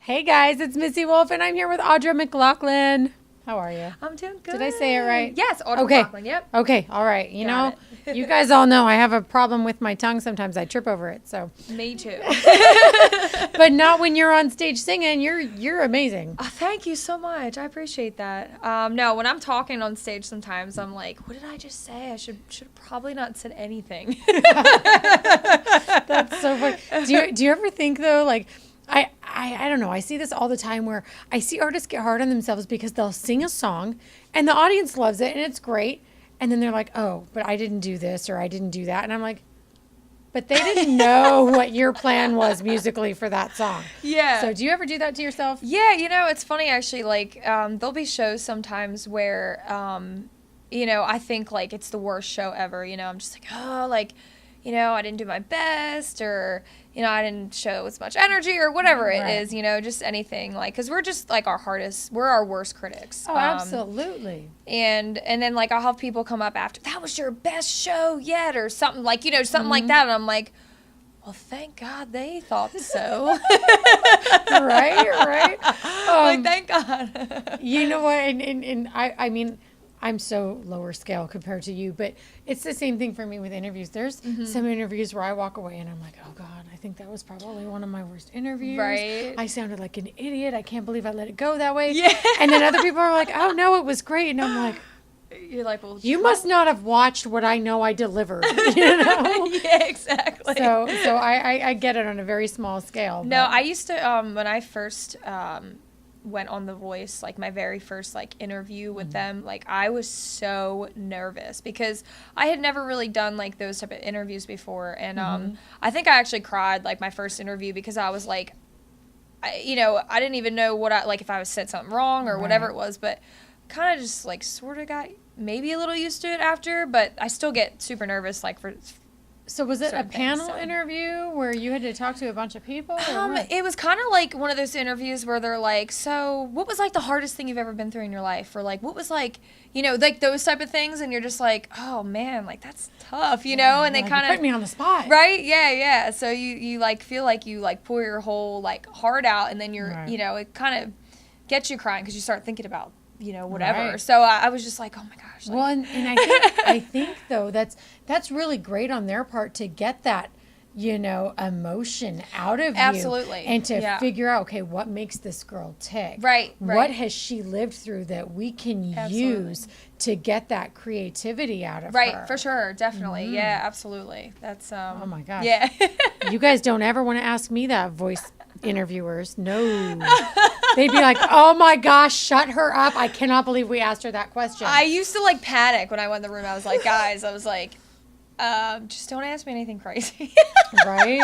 Hey guys, it's Missy Wolf, and I'm here with Audra McLaughlin. How are you? I'm doing good. Did I say it right? Yes, Audra McLaughlin, yep. Okay, all right. You Got know, you guys all know I have a problem with my tongue. Sometimes I trip over it. So, Me too. but not when you're on stage singing. You're amazing. Oh, thank you so much. I appreciate that. No, when I'm talking on stage sometimes I'm like, what did I just say? I should have probably not said anything. That's so funny. Do you ever think though, like, I don't know. I see this all the time where I see artists get hard on themselves because they'll sing a song and the audience loves it and it's great. And then they're like, oh, but I didn't do this or I didn't do that. And I'm like, but they didn't know what your plan was musically for that song. Yeah. So do you ever do that to yourself? Yeah, it's funny actually, like, there'll be shows sometimes where, I think like it's the worst show ever, I'm just like, oh, like, I didn't do my best or, I didn't show as much energy or whatever it is, just anything like, cause we're just like we're our worst critics. Oh, absolutely. And then like I'll have people come up after, that was your best show yet or something like, something like that. And I'm like, well, thank God they thought so. Right. Like, thank God. You know what? And I mean, I'm so lower scale compared to you, but it's the same thing for me with interviews. There's some interviews where I walk away and I'm like, oh God, I think that was probably one of my worst interviews. Right. I sounded like an idiot. I can't believe I let it go that way. Yeah. And then other people are like, oh no, it was great. And I'm like, you're like, well, you must not have watched what I know I delivered. Yeah, exactly. So I get it on a very small scale. No, I used to, when I first went on The Voice, like my very first like interview with them, like I was so nervous because I had never really done like those type of interviews before. And I think I actually cried like my first interview because I was like, I didn't even know what like if I was said something wrong or whatever it was, but kind of just like sort of got maybe a little used to it after, but I still get super nervous like for. So was it a panel interview where you had to talk to a bunch of people? It was kind of like one of those interviews where they're like, so what was like the hardest thing you've ever been through in your life? Or like, what was like, like those type of things. And you're just like, oh man, like that's tough, and they like, kind of put me on the spot. Right. Yeah. So you like feel like you like pour your whole like heart out and then you're, it kind of gets you crying because you start thinking about, whatever. Right. So I was just like, oh my gosh. Like, well, and I think though that's really great on their part to get that, emotion out of Absolutely. you and to figure out, okay, what makes this girl tick? Right. What has she lived through that we can use to get that creativity out of her? Right, for sure, definitely. Yeah, absolutely. That's oh my gosh. Yeah. You guys don't ever want to ask me that, voice interviewers. No. They'd be like, oh my gosh, shut her up. I cannot believe we asked her that question. I used to like panic when I went in the room. I was like, guys, just don't ask me anything crazy. Right.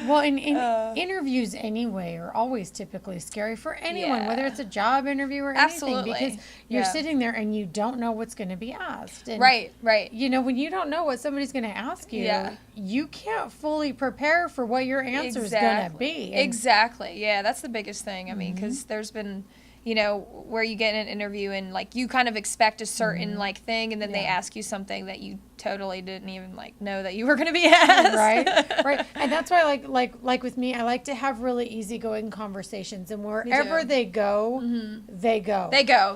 Well, in interviews anyway are always typically scary for anyone, whether it's a job interview or anything. Absolutely. Because you're sitting there and you don't know what's going to be asked. And, right. when you don't know what somebody's going to ask you, you can't fully prepare for what your answer is going to be. And exactly. Yeah, that's the biggest thing. I mean, because there's been, where you get in an interview and like you kind of expect a certain like thing and then they ask you something that you totally didn't even like know that you were going to be asked. Right. And that's why like with me, I like to have really easygoing conversations, and wherever they go, they go.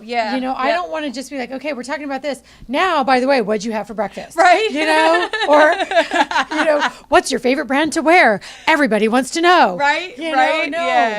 Yeah. I don't want to just be like, okay, we're talking about this. Now, by the way, what'd you have for breakfast? Right. Or what's your favorite brand to wear? Everybody wants to know. Right.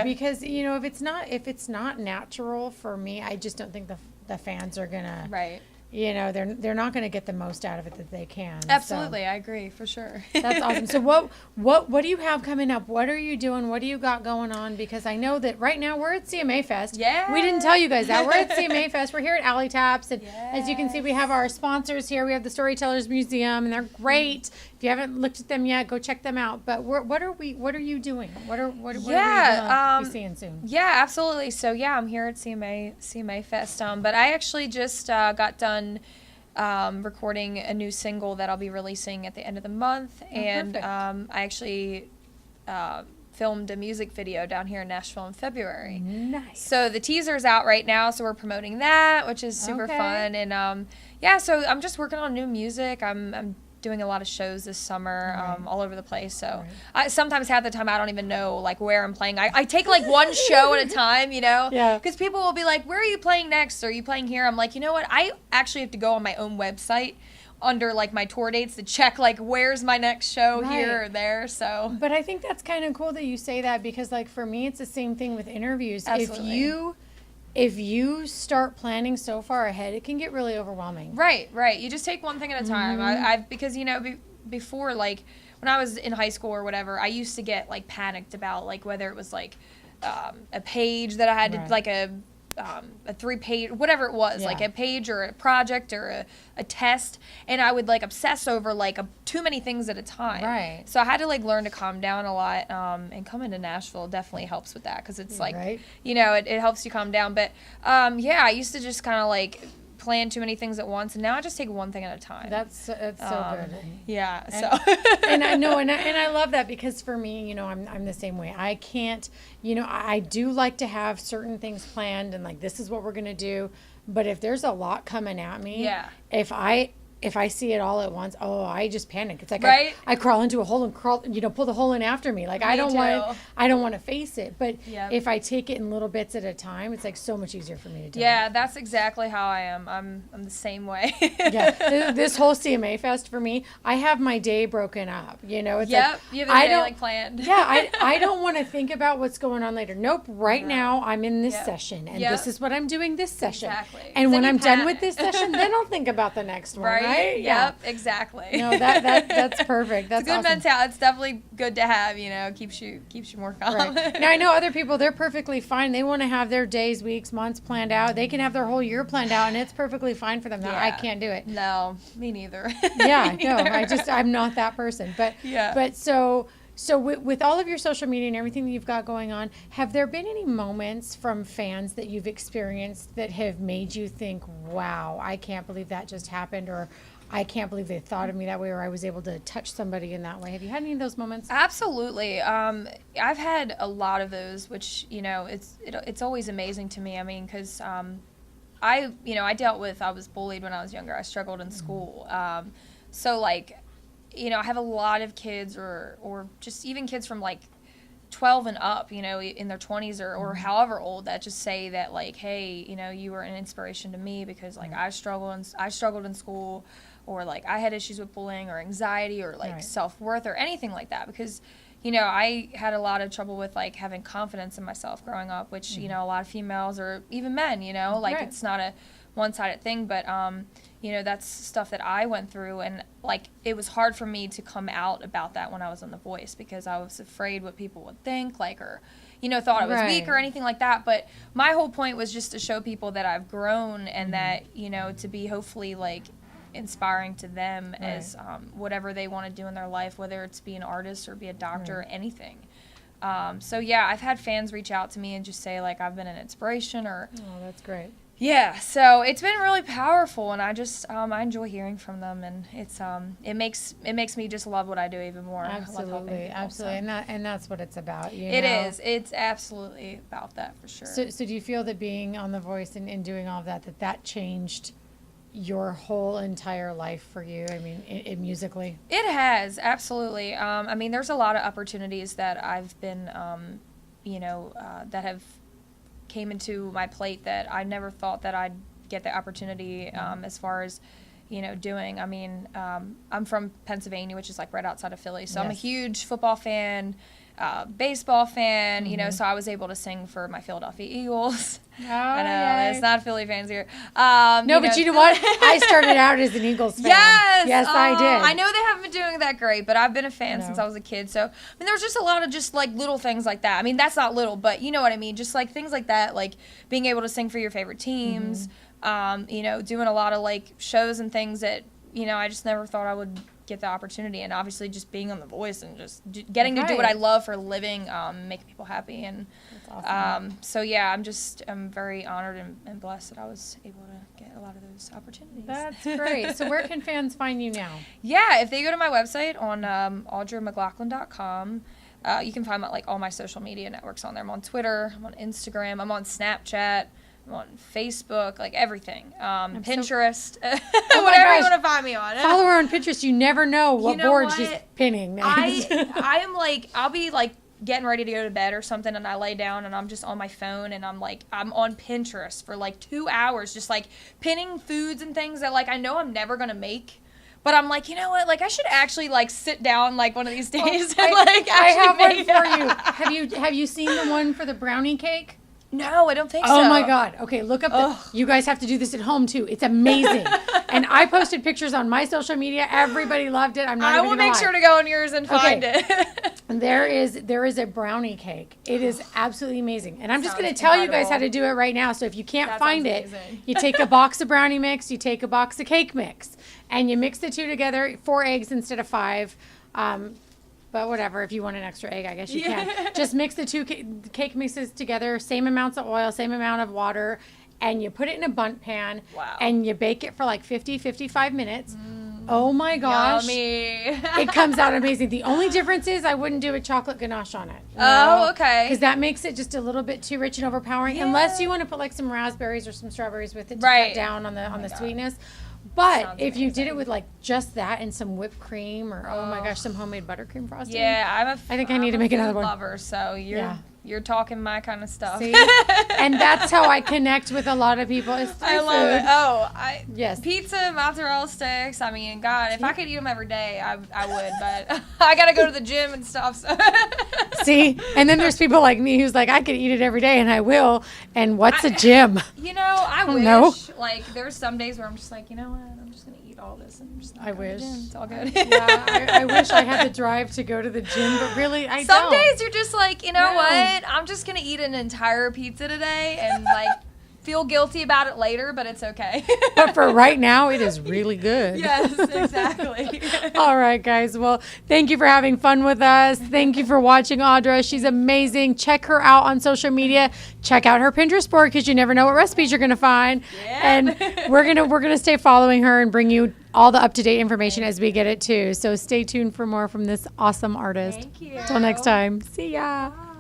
Because if it's not natural for me, I just don't think the fans are gonna. Right. They're not going to get the most out of it that they can. Absolutely, so, I agree for sure. That's awesome. So what do you have coming up? What are you doing? What do you got going on? Because I know that right now we're at CMA Fest. Yeah. We didn't tell you guys that. We're at CMA Fest. We're here at Alley Taps, and as you can see, we have our sponsors here. We have the Storytellers Museum, and they're great. If you haven't looked at them yet, go check them out. But what are you doing? What are we be seeing soon? Yeah, absolutely. So I'm here at CMA Fest. But I actually just got done recording a new single that I'll be releasing at the end of the month, and I actually filmed a music video down here in Nashville in February. Nice. So the teaser's out right now, so we're promoting that, which is super fun. And so I'm just working on new music. I'm doing a lot of shows this summer, Right. all over the place. So Right. I sometimes half the time I don't even know like where I'm playing. I take like one show at a time, you know? Yeah. Because people will be like, where are you playing next? Are you playing here? I'm like, you know what? I actually have to go on my own website under like my tour dates to check like where's my next show here Right. or there. So But I think that's kind of cool that you say that, because like for me it's the same thing with interviews. Absolutely. If you start planning so far ahead, it can get really overwhelming. right. You just take one thing at a time. I've because you know before, like when I was in high school or whatever, I used to get like panicked about like whether it was like a page that I had Right. to like a 3-page, whatever it was, Yeah. like a page or a project or a test, and I would like obsess over like too many things at a time. Right. So I had to like learn to calm down a lot, and coming to Nashville definitely helps with that, because it's like, Right. you know, it helps you calm down. But yeah, I used to just kind of like plan too many things at once, and now I just take one thing at a time. That's so good. Yeah. And- So. And I know, and I love that, because for me, you know, I'm the same way. I can't, you know, I do like to have certain things planned and like this is what we're gonna do, but if there's a lot coming at me, Yeah. if I see it all at once, I just panic. It's like Right? I crawl into a hole and pull the hole in after me. Like I Me don't too. want to face it. But Yep. if I take it in little bits at a time, it's like so much easier for me to do. Yeah, that's exactly how I am. I'm the same way. Yeah, this whole CMA Fest for me, I have my day broken up. You know, it's Yep. like You have a I day don't like planned. yeah, I don't want to think about what's going on later. Nope, right now I'm in this Yep. session, and Yep. this is what I'm doing this session. Exactly. And Then when you I'm done with panic. this session, then I'll think about the next one. Right? Right? Yeah. Yep. Exactly. No, that's perfect. That's It's a good awesome. mentality. It's definitely good to have. You know, keeps you more calm. Right. Now I know other people, they're perfectly fine. They want to have their days, weeks, months planned out. They can have their whole year planned out, and it's perfectly fine for them. Now, I Yeah. can't do it. No, me neither. Yeah, Me no, neither. I'm not that person. But Yeah. but so with all of your social media and everything that you've got going on, have there been any moments from fans that you've experienced that have made you think, wow, I can't believe that just happened, or I can't believe they thought of me that way, or I was able to touch somebody in that way? Have you had any of those moments? Absolutely. I've had a lot of those, which, you know, it's always amazing to me. I mean, because I was bullied when I was younger. I struggled in school. So, like, you know, I have a lot of kids or just even kids from, like, 12 and up, you know, in their 20s or however old, that just say that, like, hey, you know, you were an inspiration to me because, like, I struggled in school, or, like, I had issues with bullying or anxiety or, like, Right. self-worth or anything like that, because, you know, I had a lot of trouble with, like, having confidence in myself growing up, which, you know, a lot of females or even men, you know, like, Right. it's not a one-sided thing, but, you know, that's stuff that I went through, and, like, it was hard for me to come out about that when I was on The Voice, because I was afraid what people would think, like, or, you know, thought I was weak or Right. anything like that. But my whole point was just to show people that I've grown, and that, you know, to be hopefully, like, inspiring to them as whatever they want to do in their life, whether it's be an artist or be a doctor or anything. So yeah, I've had fans reach out to me and just say, like, I've been an inspiration, or Oh, that's great. yeah, so it's been really powerful, and I just I enjoy hearing from them, and it's it makes me just love what I do even more. I love helping Absolutely, people, absolutely, so. and that's what it's about. You It know? is. It's absolutely about that, for sure. So do you feel that being on The Voice and doing all of that changed your whole entire life for you? I mean, musically. It has, absolutely. I mean, there's a lot of opportunities that I've been, you know, that have came into my plate that I never thought that I'd get the opportunity, as far as, you know, doing. I mean, I'm from Pennsylvania, which is like right outside of Philly, so I'm a Yes. huge football fan, baseball fan, you know, so I was able to sing for my Philadelphia Eagles. Oh, I know, yay. it's not Philly fans here. No, but you know what? I started out as an Eagles fan. Yes, Yes, I did. I know they haven't been doing that great, but I've been a fan No. since I was a kid. So, I mean, there's just a lot of just like little things like that. I mean, that's not little, but you know what I mean. Just like things like that, like being able to sing for your favorite teams. You know, doing a lot of like shows and things that, you know, I just never thought I would get the opportunity, and obviously just being on The Voice and just getting to do what I Right. love for a living, making people happy, and That's awesome. so yeah, I'm very honored and blessed that I was able to get a lot of those opportunities. That's great. So where can fans find you now? Yeah, if they go to my website on audramclaughlin.com, you can find like all my social media networks on there. I'm on Twitter, I'm on Instagram, I'm on Snapchat. on Facebook, like everything. Pinterest, my whatever you gosh. want to find me on. Follow her on Pinterest. You never know what board what? she's pinning next. I am like, I'll be like getting ready to go to bed or something, and I lay down and I'm just on my phone, and I'm on Pinterest for like 2 hours, just like pinning foods and things that like I know I'm never gonna make. But I'm like, you know what? Like, I should actually like sit down like one of these days and like I have one make for you. Have you seen the one for the brownie cake? No, I don't think so. Oh my God. Okay, look up you guys have to do this at home too. It's amazing. And I posted pictures on my social media. Everybody loved it. I'm not I even will gonna make lie. sure to go on yours and find it. And there is a brownie cake. It is absolutely amazing. And I'm just going to Sounds tell you guys incredible. how to do it right now. So if you can't That find sounds it, amazing. you take a box of brownie mix, you take a box of cake mix, and you mix the two together, 4 eggs instead of 5. But whatever, if you want an extra egg, I guess you can. Just mix the two cake mixes together, same amounts of oil, same amount of water, and you put it in a bundt pan. Wow. And you bake it for like 55 minutes. Oh my gosh. Yummy. It comes out amazing. The only difference is I wouldn't do a chocolate ganache on it. Oh, okay. Because that makes it just a little bit too rich and overpowering. Yeah. Unless you want to put like some raspberries or some strawberries with it to Right. cut down on the God. sweetness. But Sounds if you did amazing. it with like just that and some whipped cream or oh my gosh, some homemade buttercream frosting. Yeah, I think I need to make another one. Lover, so Yeah. you're talking my kind of stuff. See? And that's how I connect with a lot of people. It's through I love food. it. Oh, Yes. Pizza, mozzarella sticks. I mean, God, if I could eat them every day, I would. But I gotta go to the gym and stuff. So. See? And then there's people like me who's like, I could eat it every day and I will. And what's a gym? You know, I don't wish. know. Like, there's some days where I'm just like, you know what? I'm just gonna eat all this and I'm just not I go to the wish. gym. It's all good. Yeah, I wish I had the drive to go to the gym, but really I Some don't. days you're just like, you know No. what? I'm just gonna eat an entire pizza today and like feel guilty about it later, but it's okay. But for right now, it is really good. Yes, exactly. All right, guys. Well, thank you for having fun with us. Thank you for watching Audra. She's amazing. Check her out on social media. Check out her Pinterest board because you never know what recipes you're gonna find. Yeah. And we're gonna stay following her and bring you all the up-to-date information as we get it too. So stay tuned for more from this awesome artist. Thank you. Till next time. See ya. Bye.